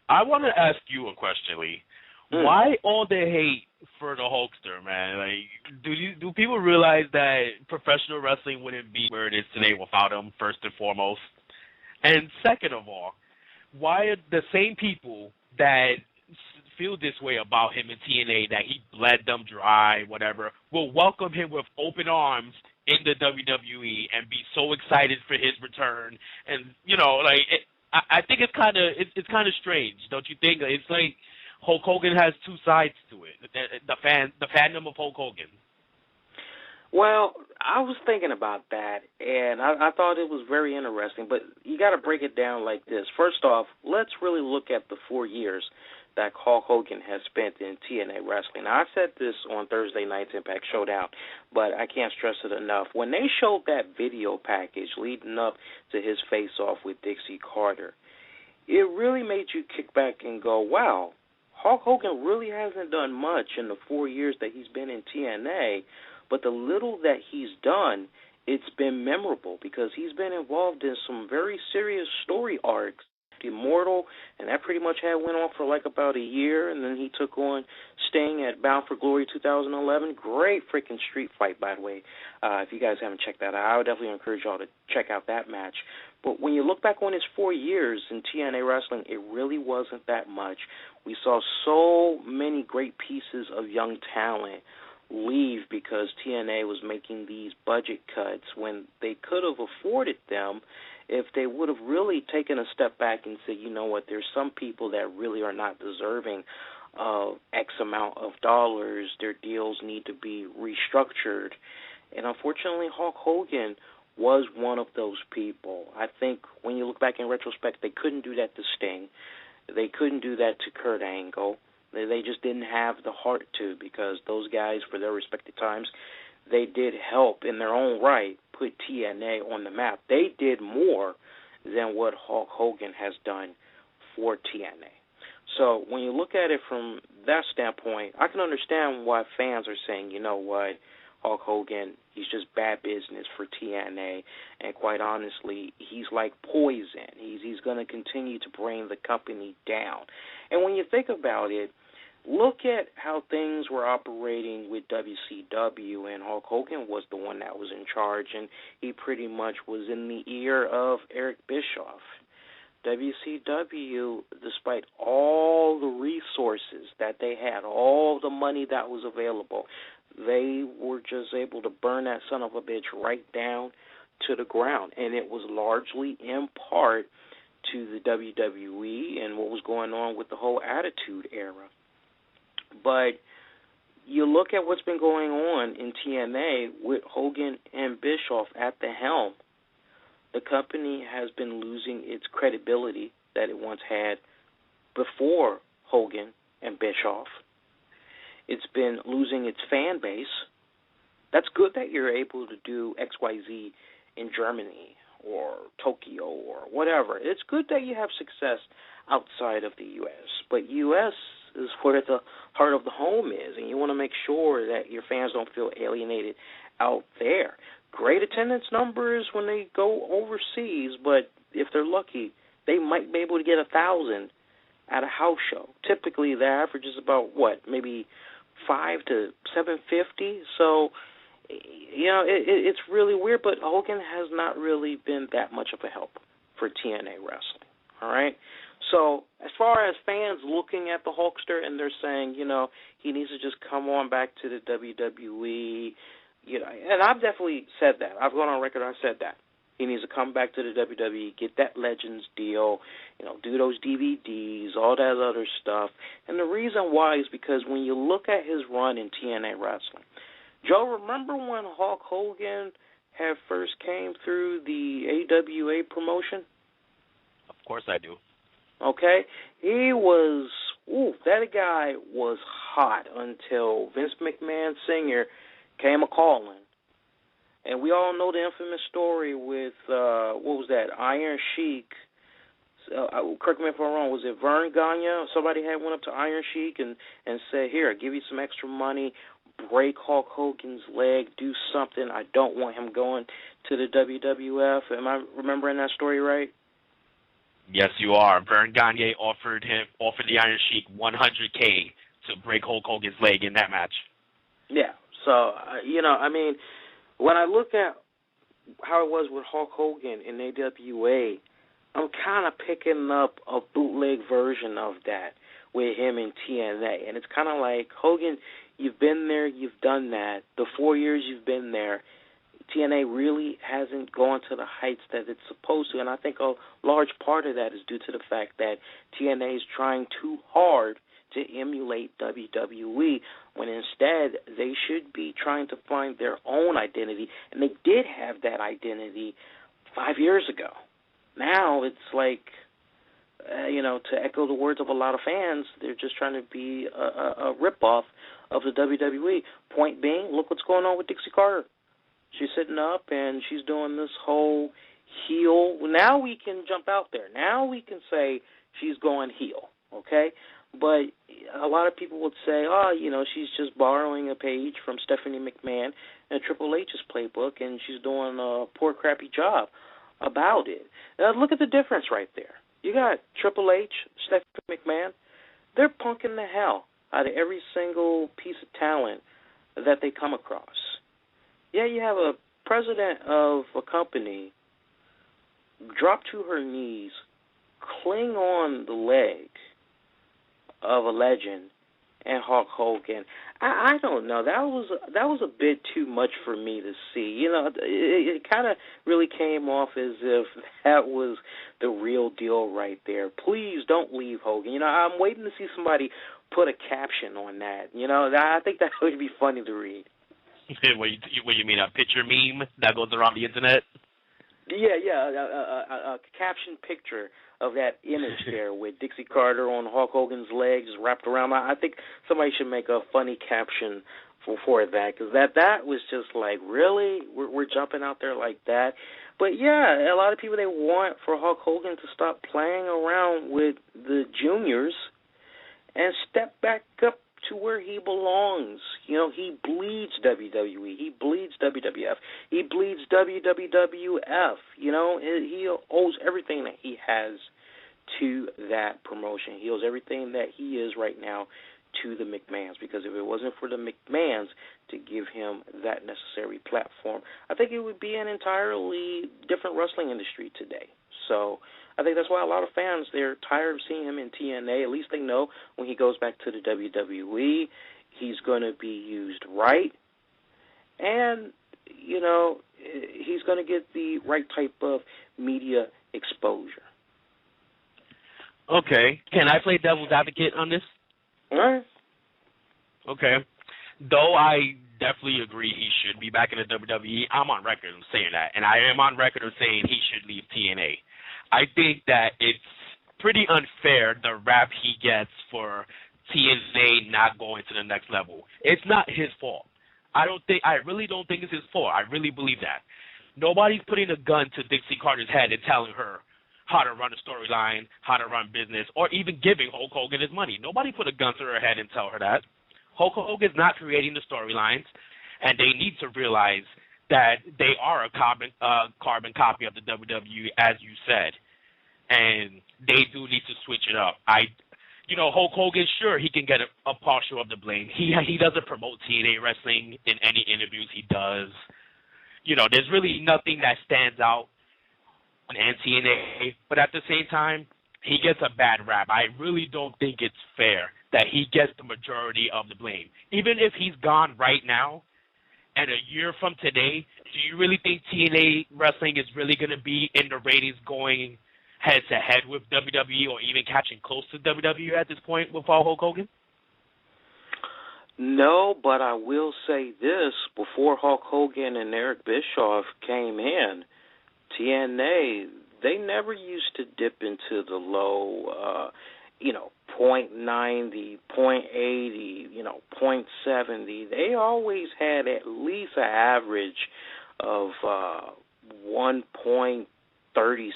I want to ask you a question, Lee. Mm. Why all the hate for the Hulkster, man? Like, do people realize that professional wrestling wouldn't be where it is today without him? First and foremost, and second of all, why are the same people that feel this way about him in TNA, that he bled them dry, whatever, will welcome him with open arms in the WWE and be so excited for his return? And I think it's kind of strange, don't you think? It's like Hulk Hogan has two sides to it. The fandom of Hulk Hogan. Well, I was thinking about that, and I thought it was very interesting, but you got to break it down like this. First off, let's really look at the 4 years that Hulk Hogan has spent in TNA wrestling. Now, I said this on Thursday night's Impact Showdown, but I can't stress it enough. When they showed that video package leading up to his face-off with Dixie Carter, it really made you kick back and go, wow, Hulk Hogan really hasn't done much in the 4 years that he's been in TNA, but the little that he's done, it's been memorable because he's been involved in some very serious story arcs. Immortal, and that pretty much went on for like about a year, and then he took on Sting at Bound for Glory 2011. Great freaking street fight, by the way. If you guys haven't checked that out, I would definitely encourage y'all to check out that match. But when you look back on his 4 years in TNA wrestling, it really wasn't that much. We saw so many great pieces of young talent leave because TNA was making these budget cuts when they could have afforded them if they would have really taken a step back and said, you know what, there's some people that really are not deserving of X amount of dollars. Their deals need to be restructured. And unfortunately, Hulk Hogan was one of those people. I think when you look back in retrospect, they couldn't do that to Sting. They couldn't do that to Kurt Angle. They just didn't have the heart to, because those guys, for their respective times, they did help in their own right put TNA on the map. They did more than what Hulk Hogan has done for TNA. So when you look at it from that standpoint, I can understand why fans are saying, you know what, Hulk Hogan, he's just bad business for TNA, and quite honestly, he's like poison. He's going to continue to bring the company down. And when you think about it, look at how things were operating with WCW, and Hulk Hogan was the one that was in charge, and he pretty much was in the ear of Eric Bischoff. WCW, despite all the resources that they had, all the money that was available, they were just able to burn that son of a bitch right down to the ground, and it was largely in part to the WWE and what was going on with the whole Attitude Era. But you look at what's been going on in TNA with Hogan and Bischoff at the helm. The company has been losing its credibility that it once had before Hogan and Bischoff. It's been losing its fan base. That's good that you're able to do XYZ in Germany or Tokyo or whatever. It's good that you have success outside of the U.S., but U.S. is where the heart of the home is, and you want to make sure that your fans don't feel alienated out there. Great attendance numbers when they go overseas, but if they're lucky, they might be able to get 1,000 at a house show. Typically, the average is about, maybe 5 to 750. So, it's really weird, but Hogan has not really been that much of a help for TNA wrestling, all right? So as far as fans looking at the Hulkster and they're saying, he needs to just come on back to the WWE, and I've definitely said that. I've gone on record, I've said that. He needs to come back to the WWE, get that Legends deal, do those DVDs, all that other stuff. And the reason why is because when you look at his run in TNA wrestling, Joe, remember when Hulk Hogan had first came through the AWA promotion? Of course I do. Okay? That guy was hot until Vince McMahon Sr. came a-calling. And we all know the infamous story with, Iron Sheik. Correct me if I'm wrong, was it Vern Gagne? Somebody had went up to Iron Sheik and said, here, I'll give you some extra money, break Hulk Hogan's leg, do something. I don't want him going to the WWF. Am I remembering that story right? Yes, you are. Vern Gagne offered the Iron Sheik 100K to break Hulk Hogan's leg in that match. Yeah. So I mean, when I look at how it was with Hulk Hogan in AWA, I'm kind of picking up a bootleg version of that with him in TNA. And it's kind of like, Hogan, you've been there, you've done that. The 4 years you've been there, TNA really hasn't gone to the heights that it's supposed to. And I think a large part of that is due to the fact that TNA is trying too hard to emulate WWE, when instead they should be trying to find their own identity. And they did have that identity 5 years ago. Now it's like, to echo the words of a lot of fans, they're just trying to be a ripoff of the WWE. Point being, look what's going on with Dixie Carter. She's sitting up and she's doing this whole heel. Now we can jump out there. Now we can say she's going heel, okay? But a lot of people would say, she's just borrowing a page from Stephanie McMahon and Triple H's playbook, and she's doing a poor, crappy job about it. Now, look at the difference right there. You got Triple H, Stephanie McMahon. They're punking the hell out of every single piece of talent that they come across. Yeah, you have a president of a company drop to her knees, cling on the leg of a legend and Hulk Hogan. I don't know. That was a bit too much for me to see. It kind of really came off as if that was the real deal right there. Please don't leave Hogan. I'm waiting to see somebody put a caption on that. I think that would be funny to read. What you mean, a picture meme that goes around the internet? Yeah, a caption picture of that image there with Dixie Carter on Hulk Hogan's legs wrapped around. I think somebody should make a funny caption for that, because that was just like, really? We're jumping out there like that? But yeah, a lot of people, they want for Hulk Hogan to stop playing around with the juniors and step back up to where he belongs. He bleeds WWE. He bleeds WWF. He bleeds WWF. He owes everything that he has to that promotion. He owes everything that he is right now to the McMahons, because if it wasn't for the McMahons to give him that necessary platform, I think it would be an entirely different wrestling industry today. So I think that's why a lot of fans, they're tired of seeing him in TNA. At least they know when he goes back to the WWE, he's going to be used right. And, he's going to get the right type of media exposure. Okay. Can I play devil's advocate on this? All right. Okay. Though I definitely agree he should be back in the WWE, I'm on record of saying that. And I am on record of saying he should leave TNA. I think that it's pretty unfair, the rap he gets for TNA not going to the next level. It's not his fault. I really don't think it's his fault. I really believe that. Nobody's putting a gun to Dixie Carter's head and telling her how to run a storyline, how to run business, or even giving Hulk Hogan his money. Nobody put a gun to her head and tell her that. Hulk Hogan's not creating the storylines, and they need to realize that they are a carbon copy of the WWE, as you said, and they do need to switch it up. Hulk Hogan, sure, he can get a partial of the blame. He doesn't promote TNA wrestling in any interviews he does. There's really nothing that stands out on TNA, but at the same time, he gets a bad rap. I really don't think it's fair that he gets the majority of the blame. Even if he's gone right now, and a year from today, do you really think TNA wrestling is really going to be in the ratings going head-to-head with WWE, or even catching close to WWE at this point without Hulk Hogan? No, but I will say this. Before Hulk Hogan and Eric Bischoff came in, TNA, they never used to dip into the low, .90, .80, .70. They always had at least an average of 1.30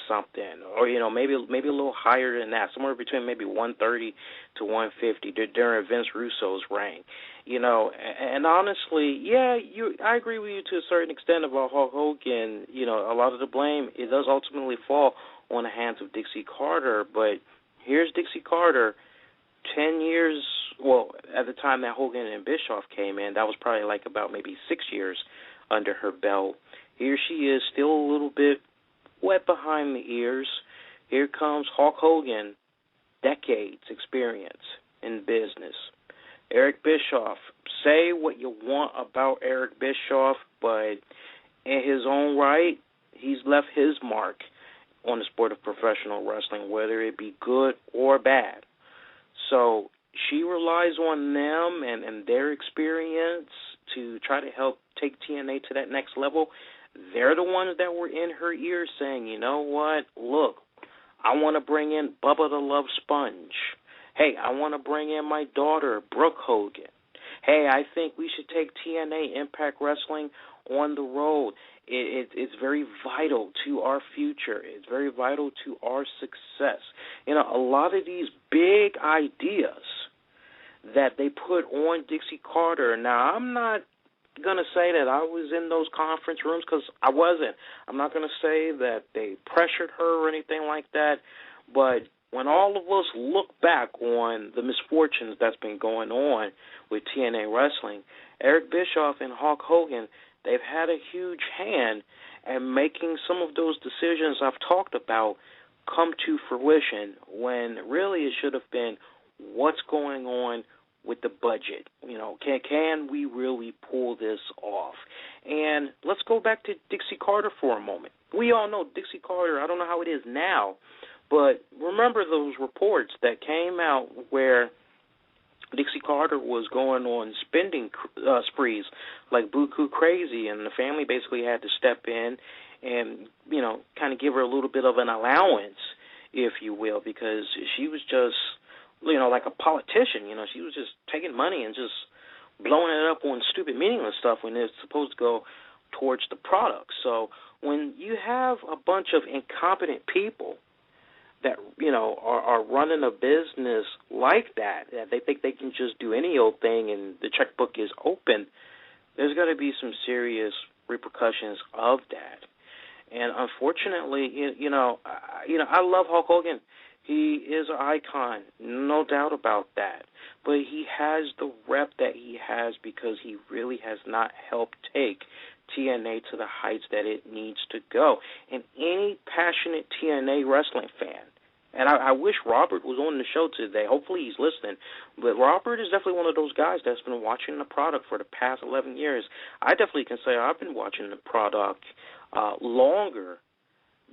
something, or maybe a little higher than that, somewhere between maybe 130 to 150 during Vince Russo's reign. And honestly, I agree with you to a certain extent about Hulk Hogan. A lot of the blame, it does ultimately fall on the hands of Dixie Carter. But here's Dixie Carter, 10 years, well, at the time that Hogan and Bischoff came in, that was probably like about maybe 6 years under her belt. Here she is, still a little bit wet behind the ears. Here comes Hulk Hogan, decades experience in business. Eric Bischoff, say what you want about Eric Bischoff, but in his own right, he's left his mark on the sport of professional wrestling, whether it be good or bad. So she relies on them and their experience to try to help take TNA to that next level. They're the ones that were in her ear saying, you know what, look, I want to bring in Bubba the Love Sponge. Hey, I want to bring in my daughter, Brooke Hogan. Hey, I think we should take TNA Impact Wrestling on the road. It's very vital to our future. It's very vital to our success. You know, a lot of these big ideas that they put on Dixie Carter. Now, I'm not going to say that I was in those conference rooms because I wasn't. I'm not going to say that they pressured her or anything like that, but when all of us look back on the misfortunes that's been going on with TNA Wrestling, Eric Bischoff and Hulk Hogan, they've had a huge hand in making some of those decisions I've talked about come to fruition when really it should have been what's going on with the budget. You know, can we really pull this off? And let's go back to Dixie Carter for a moment. We all know Dixie Carter, I don't know how it is now, but remember those reports that came out where Dixie Carter was going on spending sprees like buku crazy, and the family basically had to step in and, you know, kind of give her a little bit of an allowance, if you will, because she was just, you know, like a politician. You know, she was just taking money and just blowing it up on stupid, meaningless stuff when it's supposed to go towards the product. So when you have a bunch of incompetent people that, you know, are running a business like that they think they can just do any old thing and the checkbook is open, there's got to be some serious repercussions of that. And unfortunately, you know, I love Hulk Hogan. He is an icon, no doubt about that. But he has the rep that he has because he really has not helped take TNA to the heights that it needs to go. And any passionate TNA wrestling fan, and I wish Robert was on the show today. Hopefully he's listening. But Robert is definitely one of those guys that's been watching the product for the past 11 years. I definitely can say I've been watching the product longer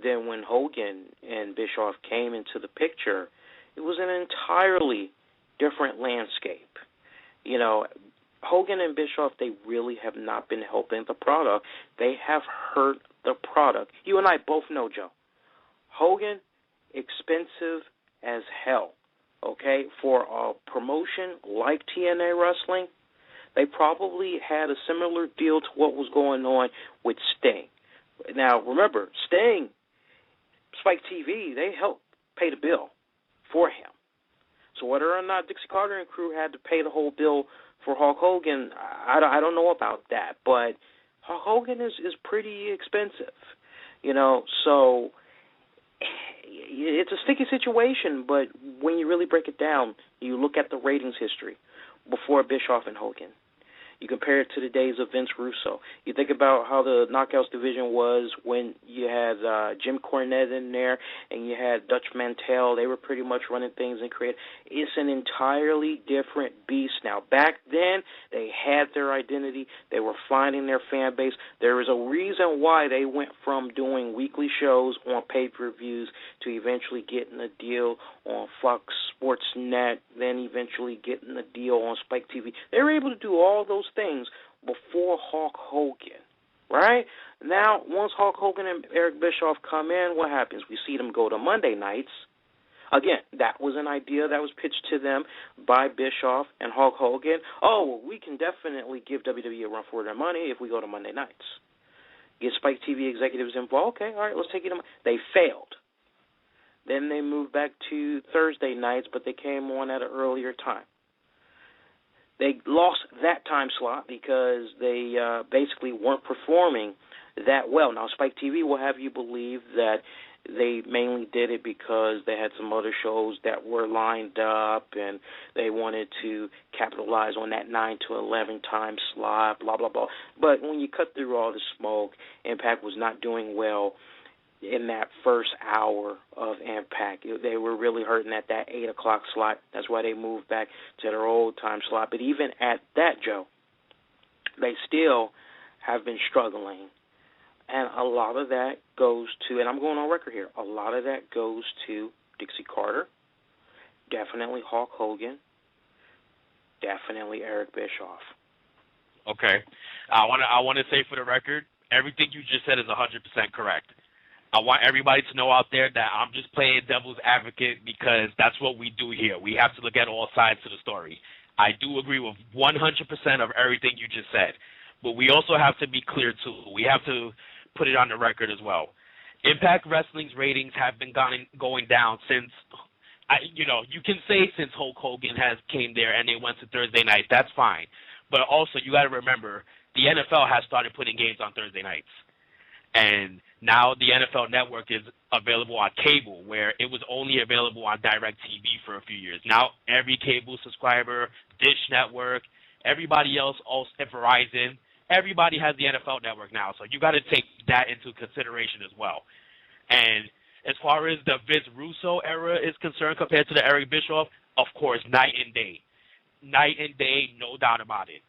than when Hogan and Bischoff came into the picture. It was an entirely different landscape. You know, Hogan and Bischoff, they really have not been helping the product. They have hurt the product. You and I both know, Joe. Hogan, expensive as hell, okay? For a promotion like TNA Wrestling, they probably had a similar deal to what was going on with Sting. Now, remember, Sting, Spike TV, they helped pay the bill for him. So whether or not Dixie Carter and crew had to pay the whole bill for Hulk Hogan, I don't know about that. But Hulk Hogan is pretty expensive, you know. So it's a sticky situation, but when you really break it down, you look at the ratings history before Bischoff and Hogan. You compare it to the days of Vince Russo. You think about how the Knockouts division was when you had Jim Cornette in there and you had Dutch Mantell. They were pretty much running things and creating. It's an entirely different beast now. Back then, they had their identity. They were finding their fan base. There is a reason why they went from doing weekly shows on pay-per-views to eventually getting a deal on Fox Sports Net, then eventually getting a deal on Spike TV. They were able to do all those things before Hulk Hogan, right? Now, once Hulk Hogan and Eric Bischoff come in, what happens? We see them go to Monday nights. Again, that was an idea that was pitched to them by Bischoff and Hulk Hogan. Oh, well, we can definitely give WWE a run for their money if we go to Monday nights. Get Spike TV executives involved. Okay, all right, let's take it. They failed. Then they moved back to Thursday nights, but they came on at an earlier time. They lost that time slot because they basically weren't performing that well. Now, Spike TV will have you believe that they mainly did it because they had some other shows that were lined up, and they wanted to capitalize on that 9 to 11 time slot, blah, blah, blah. But when you cut through all the smoke, Impact was not doing well in that first hour of Impact. They were really hurting at that 8 o'clock slot. That's why they moved back to their old time slot. But even at that, Joe, they still have been struggling. And a lot of that goes to, and I'm going on record here, a lot of that goes to Dixie Carter, definitely Hulk Hogan, definitely Eric Bischoff. Okay. I want to say for the record, everything you just said is 100% correct. I want everybody to know out there that I'm just playing devil's advocate because that's what we do here. We have to look at all sides of the story. I do agree with 100% of everything you just said, but we also have to be clear, too. We have to put it on the record as well. Impact Wrestling's ratings have been going down since, you can say since Hulk Hogan has came there and they went to Thursday night. That's fine. But also, you got to remember, the NFL has started putting games on Thursday nights. And now the NFL Network is available on cable, where it was only available on DirecTV for a few years. Now every cable subscriber, Dish Network, everybody else, also Verizon, everybody has the NFL Network now. So you got to take that into consideration as well. And as far as the Vince Russo era is concerned compared to the Eric Bischoff, of course, night and day. Night and day, no doubt about it.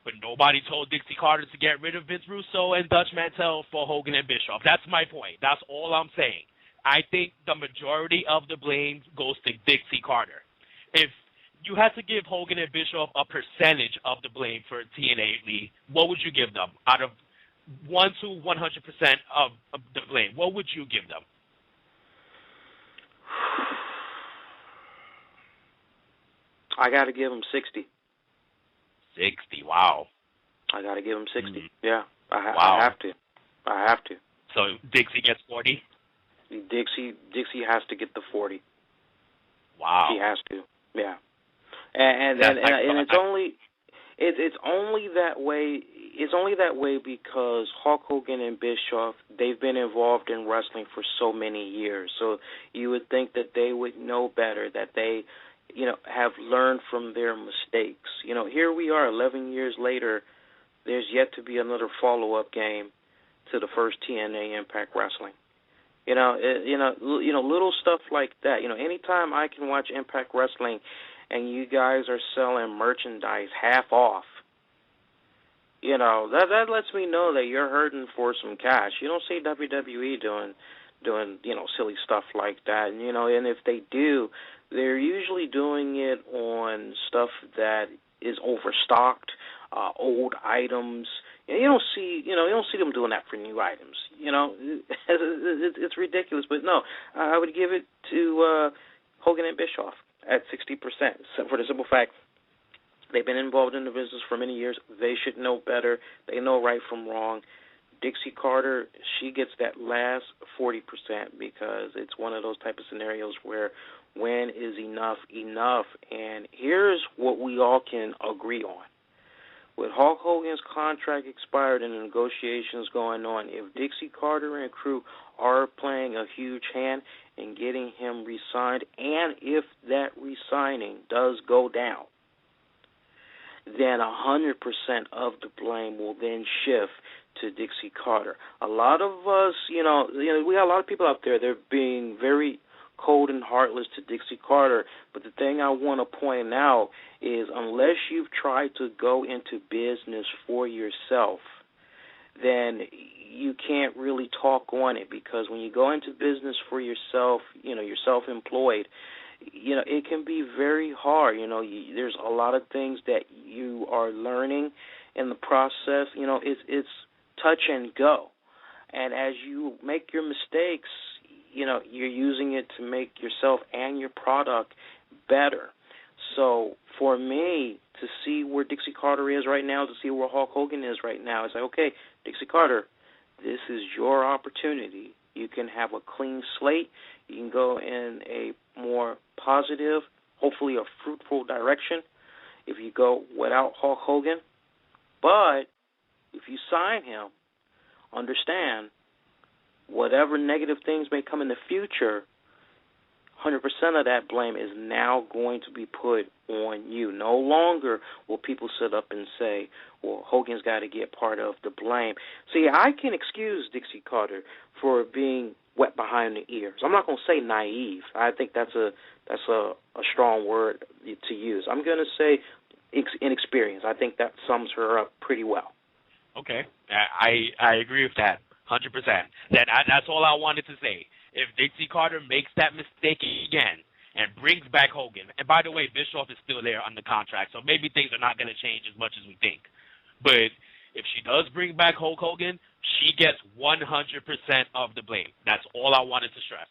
But nobody told Dixie Carter to get rid of Vince Russo and Dutch Mantel for Hogan and Bischoff. That's my point. That's all I'm saying. I think the majority of the blame goes to Dixie Carter. If you had to give Hogan and Bischoff a percentage of the blame for TNA Lee, what would you give them? Out of 1 to 100% of the blame, what would you give them? I got to give them 60. 60, wow. I got to give him 60. Mm-hmm. Yeah, wow. I have to. I have to. So Dixie gets 40? Dixie has to get the 40. Wow. She has to. Yeah. And it's only that way. It's only that way because Hulk Hogan and Bischoff, they've been involved in wrestling for so many years. So you would think that they would know better, that they have learned from their mistakes. Here we are 11 years later. There's yet to be another follow-up game to the first TNA Impact Wrestling. Little stuff like that. Anytime I can watch Impact Wrestling and you guys are selling merchandise half off, that lets me know that you're hurting for some cash. You don't see WWE doing silly stuff like that. And if they do, they're usually doing it on stuff that is overstocked, old items. You don't see them doing that for new items. It's ridiculous. But no, I would give it to Hogan and Bischoff at 60%, for the simple fact they've been involved in the business for many years. They should know better. They know right from wrong. Dixie Carter, she gets that last 40% because it's one of those type of scenarios where when is enough? And here's what we all can agree on. With Hulk Hogan's contract expired and the negotiations going on, if Dixie Carter and crew are playing a huge hand in getting him re-signed, and if that re-signing does go down, then 100% of the blame will then shift to Dixie Carter. A lot of us, we got a lot of people out there, they're being very cold and heartless to Dixie Carter, but the thing I want to point out is unless you've tried to go into business for yourself, then you can't really talk on it, because when you go into business for yourself, you're self-employed, it can be very hard. There's a lot of things that you are learning in the process. It's touch and go. And as you make your mistakes, you're using it to make yourself and your product better. So for me to see where Dixie Carter is right now, to see where Hulk Hogan is right now, it's like, okay, Dixie Carter, this is your opportunity. You can have a clean slate. You can go in a more positive, hopefully a fruitful direction if you go without Hulk Hogan. But if you sign him, understand whatever negative things may come in the future, 100% of that blame is now going to be put on you. No longer will people sit up and say, well, Hogan's got to get part of the blame. See, I can excuse Dixie Carter for being wet behind the ears. I'm not going to say naive. I think that's a strong word to use. I'm going to say inexperienced. I think that sums her up pretty well. Okay, I agree with that 100%. That's all I wanted to say. If Dixie Carter makes that mistake again and brings back Hogan, and by the way, Bischoff is still there under contract, so maybe things are not going to change as much as we think. But if she does bring back Hulk Hogan, she gets 100% of the blame. That's all I wanted to stress.